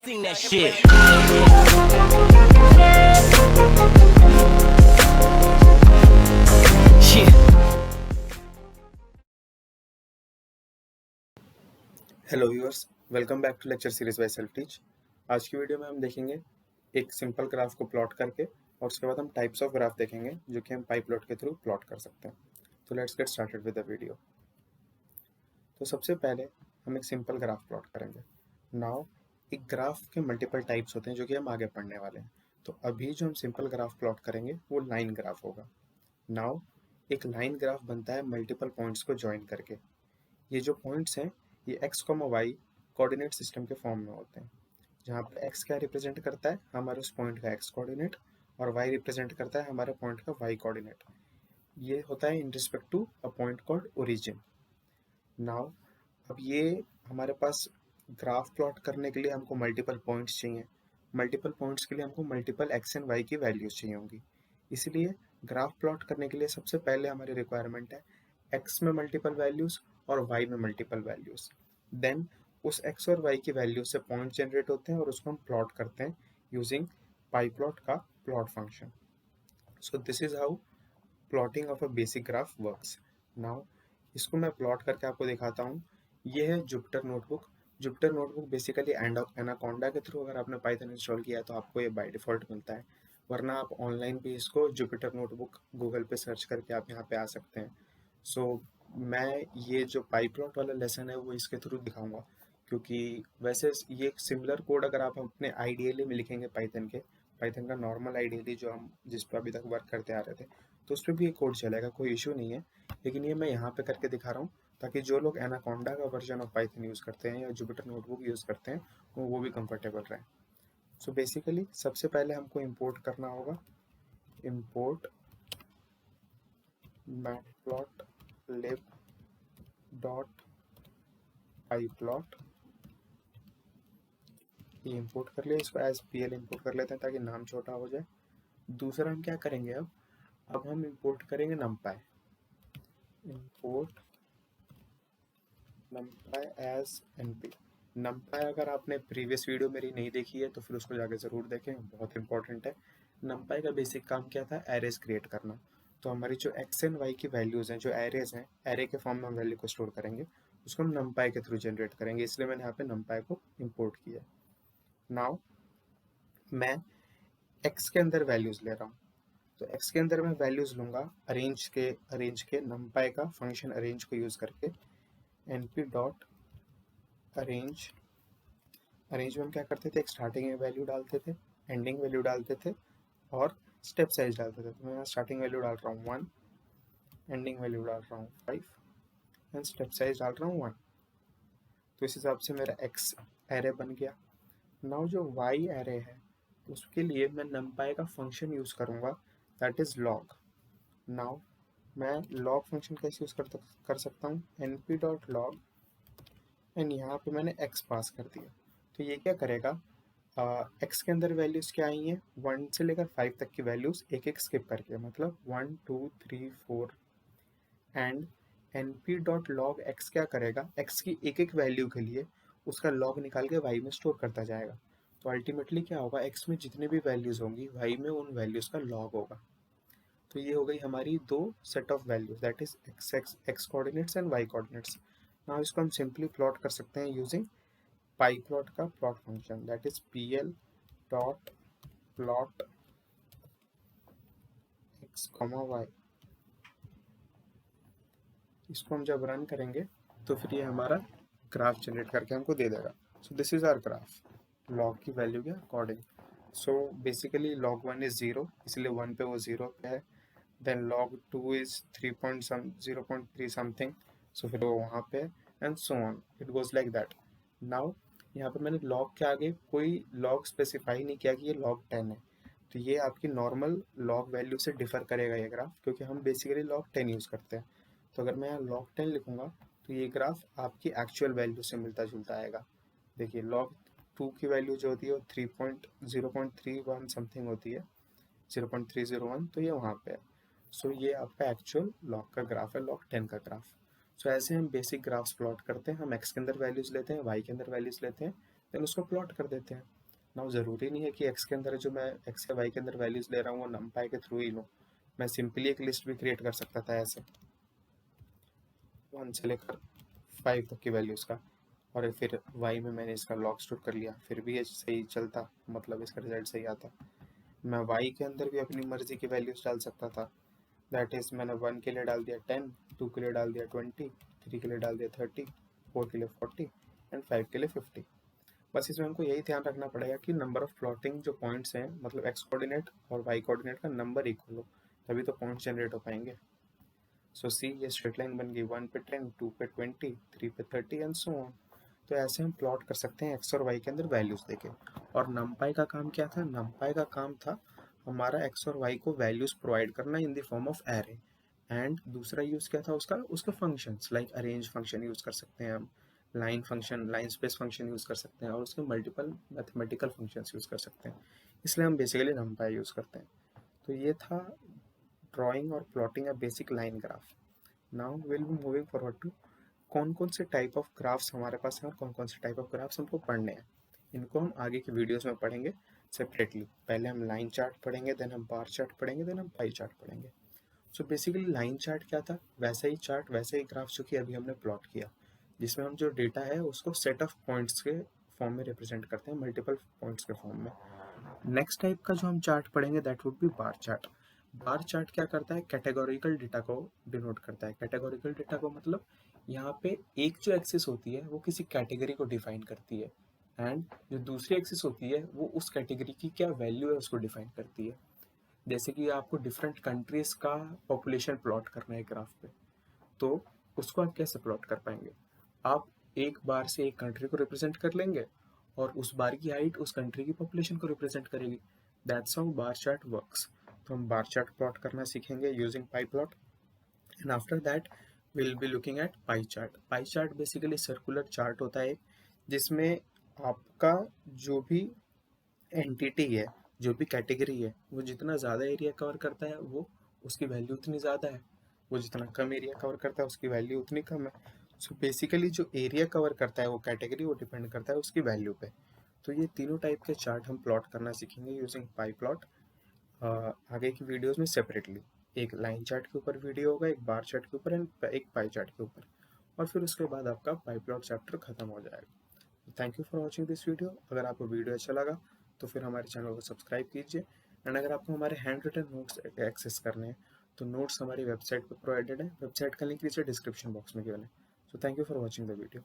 Sing that shit. Yeah. Hello viewers, welcome back to lecture series by self teach. आज की video में हम देखेंगे एक सिंपल ग्राफ को प्लॉट करके, और उसके बाद हम टाइप्स ऑफ ग्राफ देखेंगे जो कि हम पाई प्लॉट के थ्रू प्लॉट कर सकते हैं। तो let's get started with the video. तो सबसे पहले हम एक सिंपल ग्राफ प्लॉट करेंगे। नाउ एक ग्राफ के मल्टीपल टाइप्स होते हैं जो कि हम आगे पढ़ने वाले हैं। तो अभी जो हम सिंपल ग्राफ प्लॉट करेंगे वो लाइन ग्राफ होगा। नाउ एक लाइन ग्राफ बनता है मल्टीपल पॉइंट्स को ज्वाइन करके। ये जो पॉइंट्स हैं ये X comma Y coordinate system के फॉर्म में होते हैं, जहाँ पर एक्स क्या रिप्रेजेंट करता है, हमारे उस पॉइंट का एक्स कोऑर्डिनेट, और वाई रिप्रेजेंट करता है हमारे पॉइंट का वाई कोऑर्डिनेट। ये होता है in respect to a point called origin. Now अब ये हमारे पास ग्राफ प्लॉट करने के लिए हमको मल्टीपल पॉइंट्स चाहिए। मल्टीपल पॉइंट्स के लिए हमको मल्टीपल एक्स एंड वाई की वैल्यूज चाहिए होंगी। इसलिए ग्राफ प्लॉट करने के लिए सबसे पहले हमारी रिक्वायरमेंट है एक्स में मल्टीपल वैल्यूज और वाई में मल्टीपल वैल्यूज। देन उस एक्स और वाई की वैल्यू से पॉइंट जनरेट होते हैं और उसको हम प्लॉट करते हैं यूजिंग पाई प्लॉट का plot function. So this is how plotting of a basic graph works. Now इसको मैं प्लॉट करके आपको दिखाता हूँ। ये है Jupyter notebook. Jupyter notebook basically anaconda के थ्रू अगर आपने पाइथन इंस्टॉल किया है तो आपको ये बाय डिफॉल्ट मिलता है, वरना आप ऑनलाइन भी इसको जुपिटर नोटबुक गूगल पे सर्च करके आप यहाँ पे आ सकते हैं। सो मैं ये जो पाई प्लॉट वाला लेसन है वो इसके थ्रू दिखाऊंगा, क्योंकि वैसे ये सिमिलर कोड अगर आप अपने आईडीएलई में लिखेंगे पाइथन का नॉर्मल आईडीएलई जो हम जिस पर अभी तक वर्क करते आ रहे थे, तो उस पर भी ये कोड चलेगा, कोई इशू नहीं है। लेकिन ये मैं यहाँ पे करके दिखा रहा हूँ ताकि जो लोग एनाकोंडा का वर्जन ऑफ पाइथन यूज़ करते हैं या जुपिटर नोटबुक यूज़ करते हैं वो भी कंफर्टेबल रहे। सो बेसिकली सबसे पहले हमको इंपोर्ट करना होगा इंपोर्ट मैटप्लॉटलिब डॉट पाई प्लॉट। ये इंपोर्ट कर लिया, इसको एज पी एल इम्पोर्ट कर लेते हैं ताकि नाम छोटा हो जाए। दूसरा हम क्या करेंगे, अब हम इंपोर्ट करेंगे NumPy. Import NumPy as NP. NumPy अगर आपने प्रीवियस वीडियो मेरी नहीं देखी है तो फिर उसको जाके ज़रूर देखें, बहुत इंपॉर्टेंट है। नमपाई का बेसिक काम क्या था, एरेज क्रिएट करना। तो हमारी जो एक्स एंड वाई की वैल्यूज़ हैं, जो एरेज हैं, एरे के फॉर्म में हम वैल्यू को स्टोर करेंगे, उसको हम नमपाई के थ्रू जनरेट करेंगे, इसलिए मैंने यहाँ पे नमपाई को इम्पोर्ट किया। नाउ मैं एक्स के अंदर वैल्यूज़ ले रहा हूँ, तो एक्स के अंदर मैं वैल्यूज़ लूँगा अरेंज के नमपाई का फंक्शन अरेंज को यूज़ करके। एनपी डॉट अरेंज में हम क्या करते थे, एक स्टार्टिंग में वैल्यू डालते थे, एंडिंग वैल्यू डालते थे, और स्टेप साइज डालते थे। तो मैं यहाँ स्टार्टिंग वैल्यू डाल रहा हूँ 1, एंडिंग वैल्यू डाल रहा हूँ 5, एंड स्टेप साइज डाल रहा हूँ 1। तो इस हिसाब से मेरा एक्स एरे बन गया। नाउ जो वाई एरे है उसके लिए मैं नमपाई का फंक्शन यूज़ करूँगा, दैट इज़ लॉग। नाउ मैं लॉग फंक्शन कैसे यूज़ कर सकता हूँ, N P dot log, and यहाँ पे मैंने एक्स पास कर दिया। तो ये क्या करेगा, एक्स के अंदर वैल्यूज़ क्या आई हैं, 1 से लेकर 5 तक की वैल्यूज़ एक एक स्किप करके, मतलब 1 2 3 4, and N P dot log X क्या करेगा, एक्स की एक एक वैल्यू के लिए उसका लॉग निकाल के वाई में स्टोर करता जाएगा। तो अल्टीमेटली क्या होगा, एक्स में जितने भी वैल्यूज़ होंगी वाई में उन वैल्यूज़ का लॉग होगा। तो ये हो गई हमारी दो set of values, that is X coordinates and Y coordinates. Now इसको हम सिंपली प्लॉट कर सकते हैं यूजिंग पाई प्लॉट का plot function, that is P L dot plot X comma Y. इसको हम जब रन करेंगे तो फिर ये हमारा ग्राफ जनरेट करके हमको दे देगा। So this is our graph, log की वैल्यू के according. So basically log 1 is 0, इसलिए 1 पे वो 0 पे है। Then log 2 is 0.3 something, so फिर वो वहाँ पे, and so on it goes like that. Now यहाँ पे मैंने log के आगे कोई log स्पेसिफाई नहीं किया कि ये log 10 है, तो ये आपकी नॉर्मल log वैल्यू से डिफर करेगा ये ग्राफ, क्योंकि हम बेसिकली log 10 यूज़ करते हैं। तो अगर मैं यहाँ log 10 लिखूँगा तो ये ग्राफ आपकी एक्चुअल वैल्यू से मिलता जुलता आएगा। देखिए log 2 की वैल्यू जो होती है वो 0.31 समथिंग होती है, 0.301, तो ये वहाँ पे है। सो ये आपका एक्चुअल लॉग का ग्राफ है, लॉग 10 का ग्राफ। सो ऐसे हम बेसिक ग्राफ्स प्लॉट करते हैं, हम एक्स के अंदर वैल्यूज लेते हैं, वाई के अंदर वैल्यूज लेते हैं, देन उसको प्लॉट कर देते हैं। नाउ ज़रूरी नहीं है कि एक्स के अंदर जो मैं एक्स या वाई के अंदर वैल्यूज़ ले रहा हूँ वो नमपाई के थ्रू ही लूँ। मैं सिंपली एक लिस्ट भी क्रिएट कर सकता था ऐसे 1 से लेकर 5 तक की वैल्यूज़ का, और फिर वाई में मैंने इसका लॉग स्टोर कर लिया, फिर भी ये सही चलता, मतलब इसका रिजल्ट सही आता। मैं वाई के अंदर भी अपनी मर्जी की वैल्यूज़ डाल सकता था। दैट इज़ मैंने 1 के लिए डाल दिया 10, 2 के लिए डाल दिया 20, 3 के लिए डाल दिया 30, 4 के लिए 40 एंड 5 के लिए 50। बस इसमें हमको यही ध्यान रखना पड़ेगा कि नंबर ऑफ प्लॉटिंग जो पॉइंट्स हैं, मतलब एक्स कोऑर्डिनेट और वाई कोऑर्डिनेट का नंबर इक्वल हो, तभी तो पॉइंट्स जनरेट हो पाएंगे। सो सी ये स्ट्रेट लाइन बन गई 1 पे 10, 2 पे 20, 3 पे 30 एंड सो ऑन। तो ऐसे हम प्लॉट कर सकते हैं एक्स और वाई के अंदर वैल्यूज देके। और नमपाई का काम क्या था? नमपाई का काम था हमारा एक्स और वाई को वैल्यूज प्रोवाइड करना in the form of array. And दूसरा यूज क्या था उसका? उसके functions like arrange function use कर सकते हैं हम, line function, line space function use कर सकते हैं, और उसके मल्टीपल मैथमेटिकल फंक्शंस यूज कर सकते हैं। इसलिए हम बेसिकली नमपाई यूज करते हैं। तो ये था ड्राइंग और plotting a basic line graph. Now will be moving forward to कौन कौन से टाइप ऑफ ग्राफ्स हमारे पास हैं और कौन कौन से टाइप ऑफ ग्राफ्स हमको पढ़ने हैं। इनको हम आगे की वीडियोस में पढ़ेंगे सेपरेटली। पहले हम लाइन चार्ट पढ़ेंगे, देन हम बार चार्ट पढ़ेंगे, देन हम पाई चार्ट पढ़ेंगे। सो बेसिकली लाइन चार्ट क्या था? वैसा ही चार्ट, वैसा ही ग्राफ जो कि अभी हमने प्लॉट किया, जिसमें हम जो डेटा है उसको सेट ऑफ पॉइंट्स के फॉर्म में रिप्रेजेंट करते हैं, मल्टीपल पॉइंट्स के फॉर्म में। नेक्स्ट टाइप का जो हम चार्ट पढ़ेंगे that would be bar chart. Bar chart क्या करता है? कैटेगोरिकल डेटा को डिनोट करता है। कैटेगोरिकल डेटा को मतलब यहाँ पे एक जो एक्सिस होती है वो किसी कैटेगरी को डिफाइन करती है, एंड जो दूसरी एक्सिस होती है वो उस कैटेगरी की क्या वैल्यू है उसको डिफाइन करती है। जैसे कि आपको डिफरेंट कंट्रीज का पॉपुलेशन प्लॉट करना है ग्राफ पे, तो उसको आप कैसे प्लॉट कर पाएंगे? आप एक बार से एक कंट्री को रिप्रेजेंट कर लेंगे और उस बार की हाइट उस कंट्री की पॉपुलेशन को रिप्रेजेंट करेगी। That's how bar chart works. तो हम बार चार्ट प्लॉट करना सीखेंगे using pyplot, and after that will be looking at pie chart. Pie chart basically circular chart होता है जिसमें आपका जो भी एंटिटी है, जो भी कैटेगरी है, वो जितना ज़्यादा एरिया कवर करता है वो उसकी वैल्यू उतनी ज़्यादा है, वो जितना कम एरिया कवर करता है उसकी वैल्यू उतनी कम है। सो बेसिकली जो एरिया कवर करता है वो कैटेगरी, वो डिपेंड करता है उसकी वैल्यू पे। तो ये तीनों टाइप के चार्ट हम प्लॉट करना सीखेंगे यूजिंग पाई प्लॉट आगे की वीडियोस में सेपरेटली। एक लाइन चार्ट के ऊपर वीडियो होगा, एक बार चार्ट के ऊपर एंड एक पाई चार्ट के ऊपर, और फिर उसके बाद आपका पाई प्लॉट चैप्टर खत्म हो जाएगा। Thank you for watching this video. अगर आपको वीडियो अच्छा लगा तो फिर हमारे चैनल को सब्सक्राइब कीजिए, एंड अगर आपको हमारे हैंड रिटन नोट्स एक्सेस करने हैं तो नोट्स हमारी वेबसाइट पर प्रोवाइडेड है। वेबसाइट का लिंक नीचे डिस्क्रिप्शन बॉक्स में गिवन है। So thank you for watching the video.